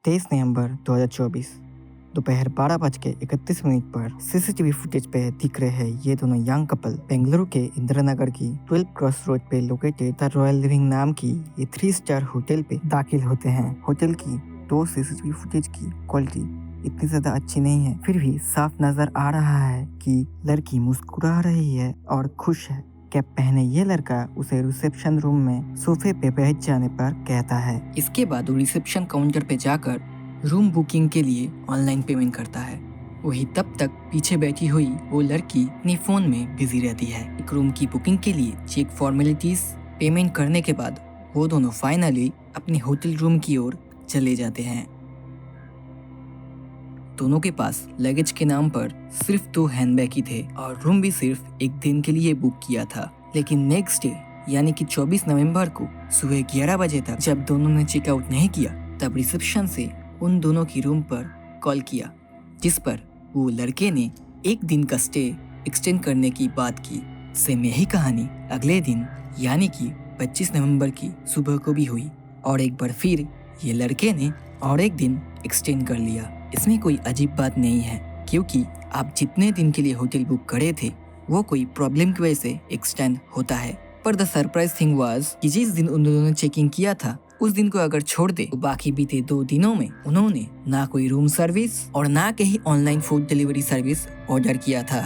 23 नवंबर 2024 दोपहर 12:31 पर CCTV footage पे दिख रहे हैं ये दोनों यंग कपल बेंगलुरु के इंदिरा नगर की 12 क्रॉस रोड पे लोकेटेड द रॉयल लिविंग नाम की ये 3 स्टार होटल पे दाखिल होते हैं। होटल की दो सीसीटीवी फुटेज की क्वालिटी इतनी ज्यादा अच्छी नहीं है, फिर भी साफ नजर आ रहा है कि लड़की मुस्कुरा रही है और खुश है। कैप पहने ये लड़का उसे रिसेप्शन रूम में सोफे पे बैठ जाने पर कहता है। इसके बाद वो रिसेप्शन काउंटर पे जाकर रूम बुकिंग के लिए ऑनलाइन पेमेंट करता है। वही तब तक पीछे बैठी हुई वो लड़की अपने फोन में बिजी रहती है। एक रूम की बुकिंग के लिए चेक फॉर्मेलिटीज पेमेंट करने के बाद वो दोनों फाइनली अपने होटल रूम की ओर चले जाते हैं। दोनों के पास लगेज के नाम पर सिर्फ 2 हैंडबैग ही थे और रूम भी सिर्फ एक दिन के लिए बुक किया था। लेकिन नेक्स्ट डे यानी कि 24 नवंबर को सुबह 11 बजे तक जब दोनों ने चेकआउट नहीं किया, तब रिसेप्शन से उन दोनों की रूम पर कॉल किया, जिस पर वो लड़के ने एक दिन का स्टे एक्सटेंड करने की बात की। सेम यही कहानी अगले दिन यानी कि 25 नवंबर की सुबह को भी हुई और एक बार फिर ये लड़के ने और एक दिन एक्सटेंड कर लिया। इसमें कोई अजीब बात नहीं है, क्योंकि आप जितने दिन के लिए होटल बुक करे थे वो कोई प्रॉब्लम की वजह से एक्सटेंड होता है। पर द सरप्राइज थिंग वाज कि जिस दिन उन दोनों ने चेकिंग किया था उस दिन को अगर छोड़ दे तो बाकी बीते 2 दिनों में उन्होंने ना कोई रूम सर्विस और ना कहीं online food delivery service order किया था।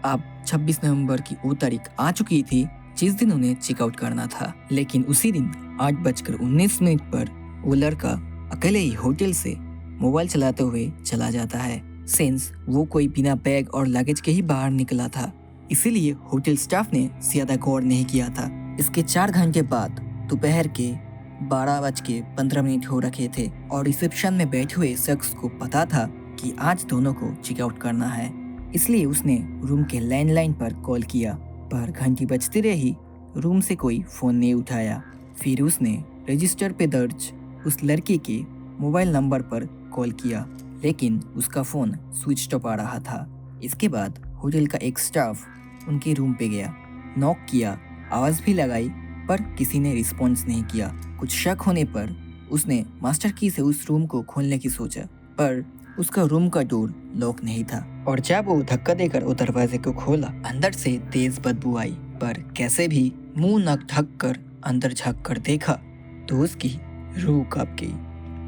अब 26 नवंबर की वो तारीख आ चुकी थी जिस दिन उन्हें चेकआउट करना था, लेकिन उसी दिन 8:19 पर वो लड़का अकेले ही होटल से मोबाइल चलाते हुए चला जाता है। सिंस वो कोई बिना बैग और लगेज के ही बाहर निकला था, इसीलिए होटल स्टाफ ने ज्यादा गौर नहीं किया था। इसके 4 घंटे बाद दोपहर के 12:15 हो रखे थे और रिसेप्शन में बैठे हुए शख्स को पता था कि आज दोनों को चेकआउट करना है, इसलिए उसने रूम के लैंडलाइन पर कॉल किया, पर घंटी बजती रही, रूम से कोई फोन नहीं उठाया। फिर उसने रजिस्टर पे दर्ज उस लड़की के मोबाइल नंबर पर कॉल किया, लेकिन उसका फोन स्विच ऑफ आ रहा था। इसके बाद होटल का एक स्टाफ उनके रूम पे गया, नॉक किया, आवाज भी लगाई, पर किसी ने रिस्पॉन्स नहीं किया। कुछ शक होने पर उसने मास्टर की से उस रूम को खोलने की सोचा, पर उसका रूम का डोर लॉक नहीं था और जब वो धक्का देकर वो दरवाजे को खोला, अंदर से तेज बदबू आई। पर कैसे भी मुंह नाक ढक कर अंदर झांक कर देखा तो उसकी रूह कांप गई।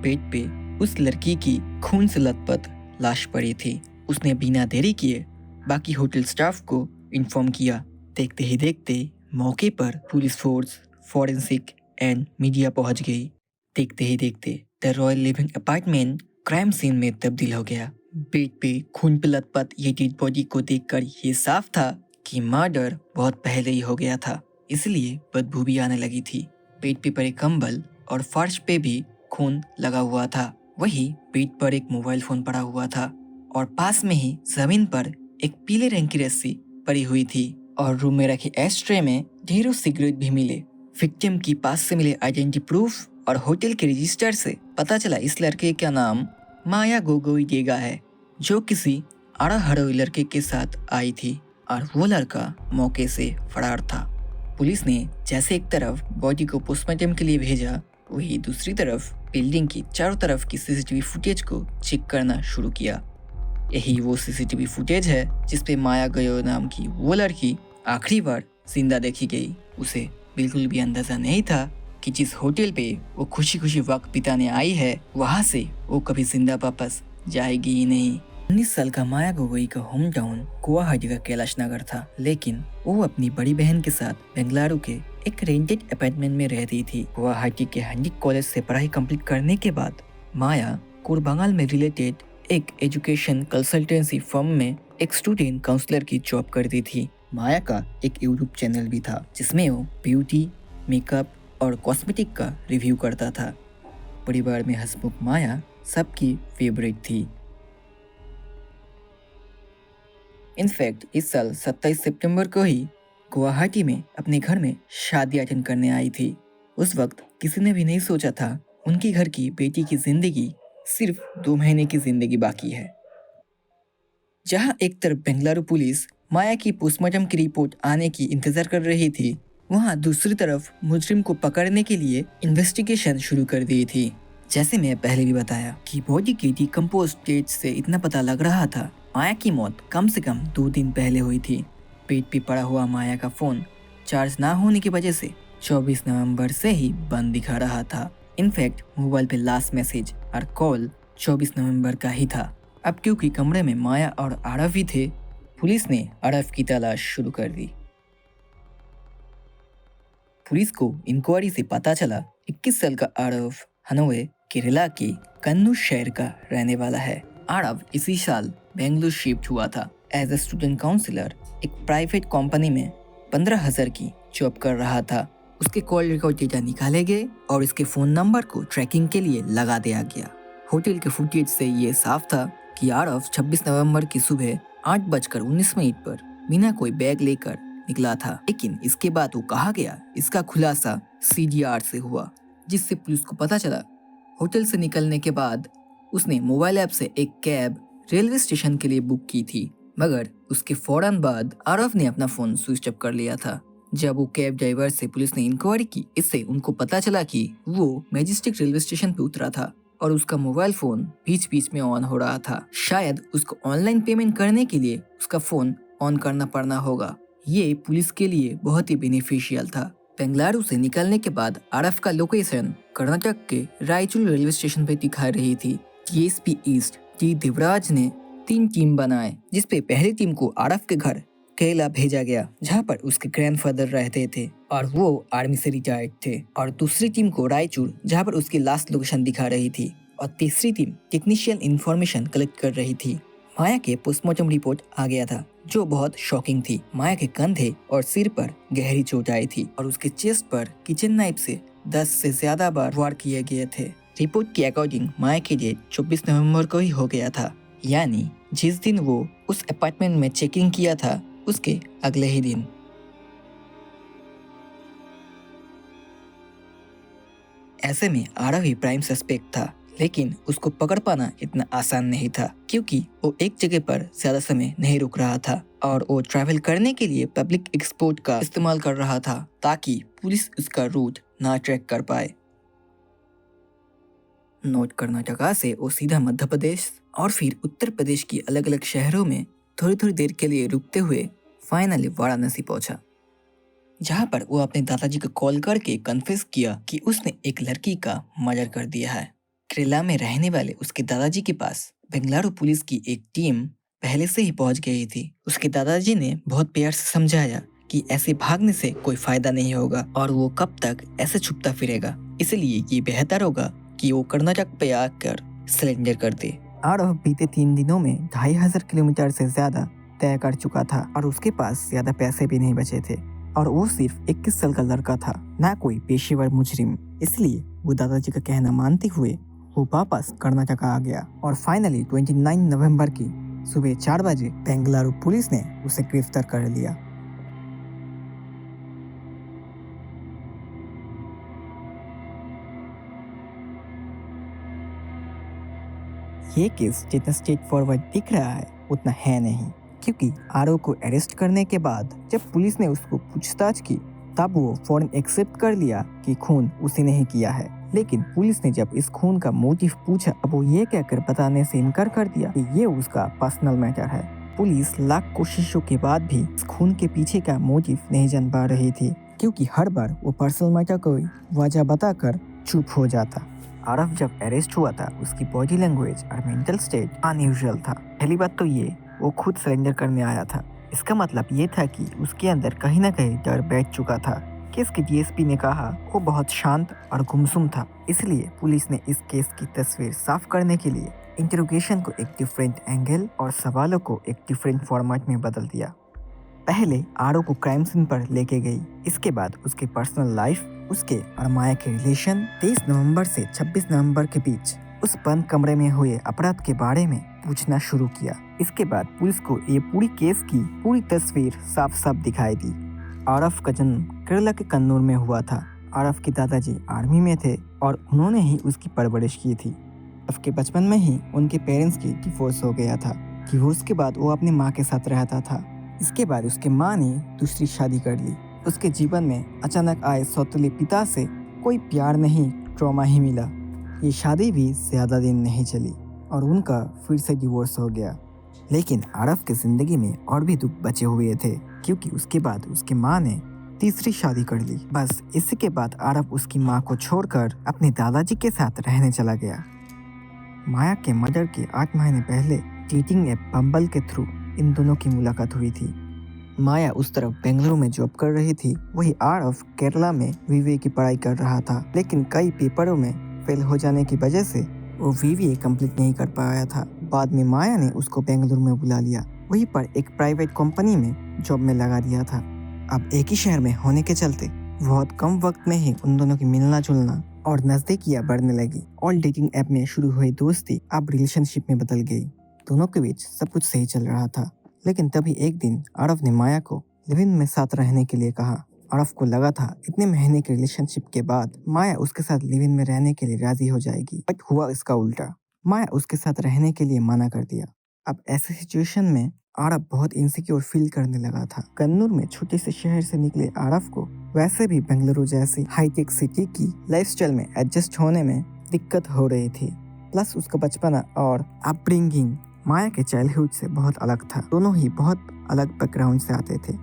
पेट पे उस लड़की की खून से लथपथ लाश पड़ी थी। उसने बिना देरी किए बाकी होटल स्टाफ को इन्फॉर्म किया। देखते ही देखते मौके पर police force, forensic and media पहुंच गई। देखते ही देखते the royal living apartment crime scene में तब्दील हो गया। बेड पे खून पे लथपथ ये डेड बॉडी को देखकर ये साफ था कि मर्डर बहुत पहले ही हो गया था, इसलिए बदबू भी आने लगी थी। बेड पे पड़े कंबल और फर्श पे भी खून लगा हुआ था। वही बेड पर एक मोबाइल फोन पड़ा हुआ था और पास में ही जमीन पर एक पीले रंग की रस्सी पड़ी हुई थी और रूम में रखे एस्ट्रे में ढेरों सिगरेट भी मिले। विक्टिम की पास से मिले आइडेंटिटी प्रूफ और होटल के रजिस्टर से पता चला इस लड़के का नाम माया गोगोई डेगा है, जो किसी आड़ाहड़ोई लड़के के साथ आई थी और वो लड़का मौके से फरार था। पुलिस ने जैसे एक तरफ बॉडी को पोस्टमार्टम के लिए भेजा, वही दूसरी तरफ बिल्डिंग की चारों तरफ की सीसीटीवी फुटेज को चेक करना शुरू किया। यही वो सीसीटीवी फुटेज है जिसपे माया गयो नाम की वो लड़की आखिरी बार जिंदा देखी गई। उसे बिल्कुल भी अंदाजा नहीं था कि जिस होटल पे वो खुशी खुशी वक्त बिताने आई है वहाँ से वो कभी जिंदा वापस जाएगी ही नहीं। 19 साल का माया गोगोई का होम टाउन गुवाहाटी का कैलाश नगर था, लेकिन वो अपनी बड़ी बहन के साथ बेंगलुरु के एक रेंटेड अपार्टमेंट में रहती थी। गुवाहाटी के हंडिक कॉलेज से पढ़ाई कंप्लीट करने के बाद माया कोरबंगाल में रिलेटेड एक एजुकेशन कंसल्टेंसी फर्म में एक स्टूडेंट काउंसलर की जॉब करती थी। माया का एक यूट्यूब चैनल भी था जिसमें वो ब्यूटी, मेकअप और कॉस्मेटिक का रिव्यू करता था। परिवार में हंसमुख माया सबकी फेवरेट थी। इनफैक्ट इस साल 27 सितंबर को ही गुवाहाटी में अपने घर में शादी अटेंड करने आई थी। उस वक्त किसी ने भी नहीं सोचा था उनकी घर की बेटी की जिंदगी सिर्फ 2 महीने की जिंदगी बाकी है। जहां एक तरफ बेंगलुरु पुलिस माया की पोस्टमार्टम की रिपोर्ट आने की इंतजार कर रही थी, वहां दूसरी तरफ मुजरिम को पकड़ने के लिए इन्वेस्टिगेशन शुरू कर दी थी। जैसे मैं पहले भी बताया कि बॉडी की डिकम्पोज स्टेज से इतना पता लग रहा था माया की मौत कम से कम 2 दिन पहले हुई थी। पेट पे पड़ा हुआ माया का फोन चार्ज ना होने की वजह से 24 नवंबर से ही बंद दिखा रहा था। इनफैक्ट मोबाइल पे लास्ट मैसेज और कॉल 24 नवंबर का ही था। अब क्योंकि कमरे में माया और आरव ही थे, पुलिस ने आरव की तलाश शुरू कर दी। पुलिस को इंक्वायरी से पता चला 21 साल का आरव हनोए केरला के कन्नूर शहर का रहने वाला है। आरव इसी साल बेंगलुरु शिफ्ट हुआ था। एज ए स्टूडेंट काउंसलर एक प्राइवेट कंपनी में 15,000 की जॉब कर रहा था। उसके कॉल रिकॉर्ड डेटा निकाले गए और इसके फोन नंबर को ट्रैकिंग के लिए लगा दिया गया। होटल के फुटेज से ये साफ था कि आरव 26 नवंबर की सुबह 8:19 पर बिना कोई बैग लेकर निकला था। लेकिन इसके बाद वो कहा गया, इसका खुलासा CDR से हुआ, जिससे पुलिस को पता चला। होटल से निकलने के बाद उसने मोबाइल ऐप से एक कैब रेलवे स्टेशन के लिए बुक की थी, मगर उसके फौरन बाद आरव ने अपना फोन स्विच ऑफ कर लिया था। जब वो कैब ड्राइवर से पुलिस ने इंक्वायरी की, इससे उनको पता चला कि वो मैजेस्टिक रेलवे स्टेशन पे उतरा था और उसका मोबाइल फोन बीच बीच में ऑन हो रहा था। शायद उसको ऑनलाइन पेमेंट करने के लिए उसका फोन ऑन करना पड़ना होगा। ये पुलिस के लिए बहुत ही बेनिफिशियल था। बेंगलुरु से निकलने के बाद आरव का लोकेशन कर्नाटक के रायचूर रेलवे स्टेशन पे दिखा रही थी। DSP ईस्ट टी देवराज ने 3 टीम बनाए, जिसपे पहली टीम को आरव के घर केरला भेजा गया, जहाँ पर उसके ग्रैंडफादर रहते थे और वो आर्मी से रिटायर्ड थे, और दूसरी टीम को रायचूर, जहाँ पर उसकी लास्ट लोकेशन दिखा रही थी, और तीसरी टीम टेक्नीशियन इंफॉर्मेशन कलेक्ट कर रही थी। माया के पोस्टमार्टम रिपोर्ट आ गया था, जो बहुत शॉकिंग थी। माया के कंधे और सिर पर गहरी चोट आई थी और उसके चेस्ट पर किचन नाइफ से 10 से ज्यादा बार वार किए गए थे। रिपोर्ट के अकॉर्डिंग माया की डेथ 24 नवंबर को ही हो गया था, यानी जिस दिन वो उस अपार्टमेंट में चेक इन किया था उसके अगले ही दिन। ऐसे में आरव ही प्राइम सस्पेक्ट था, लेकिन उसको पकड़ पाना इतना आसान नहीं था, क्योंकि वो एक जगह पर ज्यादा समय नहीं रुक रहा था और वो ट्रैवल करने के लिए पब्लिक एक्सपोर्ट का इस्तेमाल कर रहा था, ताकि पुलिस उसका रूट ना ट्रैक कर पाए। नॉर्थ कर्नाटका से वो सीधा मध्य प्रदेश और फिर उत्तर प्रदेश की अलग अलग शहरों में थोड़ी थोड़ी देर के लिए रुकते हुए फाइनली वाराणसी पहुंचा, जहां पर वो अपने दादाजी को कॉल करके कन्फेस किया कि उसने एक लड़की का मर्डर कर दिया है। केरला में रहने वाले उसके दादाजी के पास बेंगलुरु पुलिस की एक टीम पहले से ही पहुंच गई थी। उसके दादाजी ने बहुत प्यार से समझाया कि ऐसे भागने से कोई फायदा नहीं होगा और वो कब तक ऐसे छुपता फिरेगा, इसलिए ये बेहतर होगा कि वो कर्नाटक पे आकर सरेंडर कर दे। आरव बीते 3 दिनों में 2500 किलोमीटर से ज्यादा तय कर चुका था और उसके पास ज्यादा पैसे भी नहीं बचे थे, और वो सिर्फ 21 साल का लड़का था, ना कोई पेशेवर मुजरिम। इसलिए वो दादाजी का कहना मानते हुए वो वापस कर्नाटक आ गया और फाइनली 29 नवंबर की सुबह 4 बजे बेंगलुरु पुलिस ने उसे गिरफ्तार कर लिया। ये केस जितना स्ट्रेट फॉरवर्ड दिख रहा है उतना है नहीं, क्योंकि आरव को अरेस्ट करने के बाद जब पुलिस ने उसको पूछताछ की तब वो फौरन एक्सेप्ट कर लिया कि खून उसी ने ही किया है। लेकिन पुलिस ने जब इस खून का मोटिव पूछा, अब वो ये कहकर बताने से इनकार कर दिया कि ये उसका पर्सनल मैटर है। पुलिस लाख कोशिशों के बाद भी इस खून के पीछे का मोटिव नहीं जान पा रही थी, क्योंकि हर बार वो पर्सनल मैटर को वजह बताकर चुप हो जाता। आरव जब अरेस्ट हुआ था उसकी बॉडी लैंग्वेज और मेंटल स्टेट अनयूजुअल था। पहली बात तो ये वो खुद सरेंडर करने आया था, इसका मतलब ये था कि उसके अंदर कहीं ना कहीं डर बैठ चुका था। केस के DSP ने कहा वो बहुत शांत और गुमसुम था, इसलिए पुलिस ने इस केस की तस्वीर साफ करने के लिए इंटरोगेशन को एक डिफरेंट एंगल और सवालों को एक डिफरेंट फॉर्मेट में बदल दिया। पहले आरव को क्राइम सीन पर लेके गई, इसके बाद उसके पर्सनल लाइफ, उसके और माया के रिलेशन, 23 नवंबर से 26 नवंबर के बीच उस बंद कमरे में हुए अपराध के बारे में पूछना शुरू किया। इसके बाद पुलिस को ये पूरी केस की पूरी तस्वीर साफ साफ दिखाई दी। आरव का जन्म केरला के कन्नूर में हुआ था। आरव के दादाजी आर्मी में थे और उन्होंने ही उसकी परवरिश की थी। उसके बचपन में ही उनके पेरेंट्स की डिवोर्स हो गया था। डिवोर्स के बाद वो अपने माँ के साथ रहता था। इसके बाद उसके माँ ने दूसरी शादी कर ली। उसके जीवन में अचानक आए सौतेले पिता से कोई प्यार नहीं, ट्रॉमा ही मिला। ये शादी भी ज़्यादा दिन नहीं चली और उनका फिर से डिवोर्स हो गया। लेकिन आरफ की ज़िंदगी में और भी दुख बचे हुए थे, क्योंकि उसके बाद उसकी माँ ने तीसरी शादी कर ली। बस इसी के बाद आरफ उसकी माँ को छोड़कर अपने दादाजी के साथ रहने चला गया। माया के मर्डर के 8 महीने पहले डेटिंग ऐप बम्बल के थ्रू इन दोनों की मुलाकात हुई थी। माया उस तरफ बेंगलुरु में जॉब कर रही थी, वही आरफ केरला में बीबीए की पढ़ाई कर रहा था। लेकिन कई पेपरों में फेल हो जाने की वजह से वो बीबीए कंप्लीट नहीं कर पाया था। बाद में माया ने उसको बेंगलुरु में बुला लिया, वहीं पर एक प्राइवेट कंपनी में जॉब में लगा दिया था। अब एक ही शहर में होने के चलते बहुत कम वक्त में ही उन दोनों की मिलना जुलना और नजदीकियां बढ़ने लगी और डेटिंग ऐप में शुरू हुई दोस्ती अब रिलेशनशिप में बदल गई। दोनों के बीच सब कुछ सही चल रहा था, लेकिन तभी एक दिन आरफ ने माया को लिव इन में साथ रहने के लिए कहा। आरफ को लगा था इतने महीने के रिलेशनशिप के बाद माया उसके साथ लिव इन में रहने के लिए राजी हो जाएगी, बट हुआ इसका उल्टा। माया उसके साथ रहने के लिए मना कर दिया। अब ऐसे सिचुएशन में आरफ बहुत इनसिक्योर फील करने लगा था। कन्नूर में छोटे से शहर से निकले आरफ को वैसे भी बेंगलुरु जैसी हाईटेक सिटी की लाइफस्टाइल में एडजस्ट होने में दिक्कत हो रही थी। प्लस उसका बचपना और अपब्रिंगिंग माया के चाइल्डहुड से बहुत अलग था। दोनों ही बहुत अलग बैकग्राउंड से आते थे।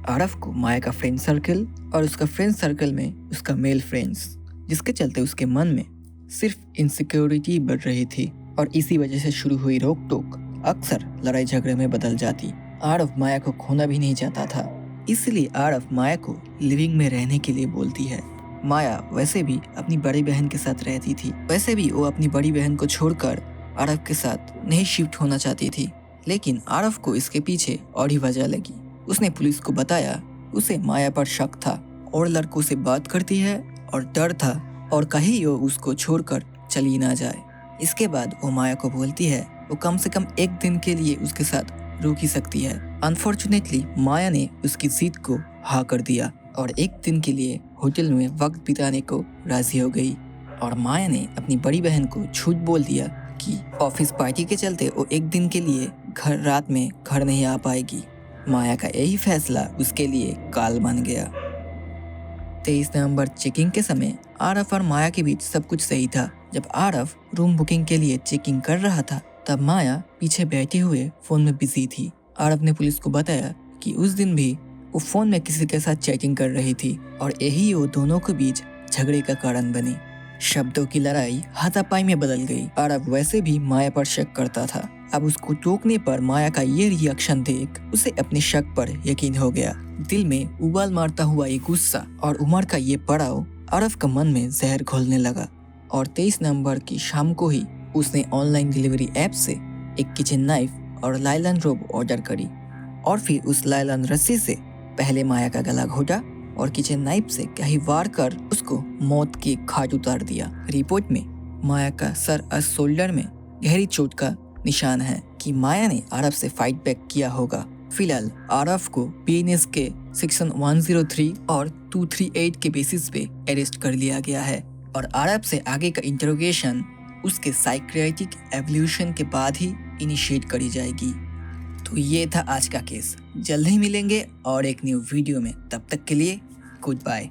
आरफ को माया का फ्रेंड सर्कल और उसका फ्रेंड सर्कल में उसका मेल फ्रेंड्स, जिसके चलते उसके मन में सिर्फ इनसिक्योरिटी बढ़ रही थी और इसी वजह से शुरू हुई रोक टोक अक्सर लड़ाई झगड़े में बदल जाती। आरफ माया को खोना भी नहीं चाहता था, इसलिए आरफ माया को लिविंग में रहने के लिए बोलती है। माया वैसे भी अपनी बड़ी बहन के साथ रहती थी, वैसे भी वो अपनी बड़ी बहन को छोड़कर आरफ के साथ नहीं शिफ्ट होना चाहती थी। लेकिन आरफ को इसके पीछे और ही वजह लगी। उसने पुलिस को बताया उसे माया पर शक था और लड़कों से बात करती है और डर था और कहीं वो उसको छोड़कर चली ना जाए। इसके बाद वो माया को बोलती है वो कम से कम एक दिन के लिए उसके साथ रुक ही सकती है। अनफॉर्चुनेटली माया ने उसकी जिद को हाँ कर दिया और एक दिन के लिए होटल में वक्त बिताने को राजी हो गई। और माया ने अपनी बड़ी बहन को झूठ बोल दिया कि ऑफिस पार्टी के चलते वो एक दिन के लिए रात में घर नहीं आ पाएगी। माया का यही फैसला उसके लिए काल बन गया। 23 नवंबर चेकिंग के समय आरफ और माया के बीच सब कुछ सही था। जब आरफ रूम बुकिंग के लिए चेकिंग कर रहा था तब माया पीछे बैठे हुए फोन में बिजी थी। आरफ ने पुलिस को बताया कि उस दिन भी वो फोन में किसी के साथ चैटिंग कर रही थी और यही वो दोनों के बीच झगड़े का कारण बनी। शब्दों की लड़ाई हाथापाई में बदल गई। आरफ वैसे भी माया पर शक करता था। अब उसको टोकने पर माया का ये रिएक्शन देख उसे अपने शक पर यकीन हो गया। दिल में उबाल मारता हुआ ये गुस्सा और उम्र का ये पड़ाव आरफ का मन में जहर घोलने लगा और 23 नवंबर की शाम को ही उसने ऑनलाइन डिलीवरी ऐप से एक किचन नाइफ और लाइलन रोब ऑर्डर करी और फिर उस लाइलन रस्सी से पहले माया का गला घोटा और किचन नाइफ से कहीं वार कर उसको मौत की घाट उतार दिया। रिपोर्ट में माया का सर और शोल्डर में गहरी चोट का निशान है कि माया ने आरफ से फाइट बैक किया होगा। फिलहाल आरफ को बीएनएस के सेक्शन 103 और 238 के बेसिस पे अरेस्ट कर लिया गया है और आरफ से आगे का इंटरोगेशन उसके साइकियाट्रिक एवोल्यूशन के बाद ही इनिशिएट करी जाएगी। तो ये था आज का केस। जल्द ही मिलेंगे और एक न्यू वीडियो में, तब तक के लिए गुड बाय।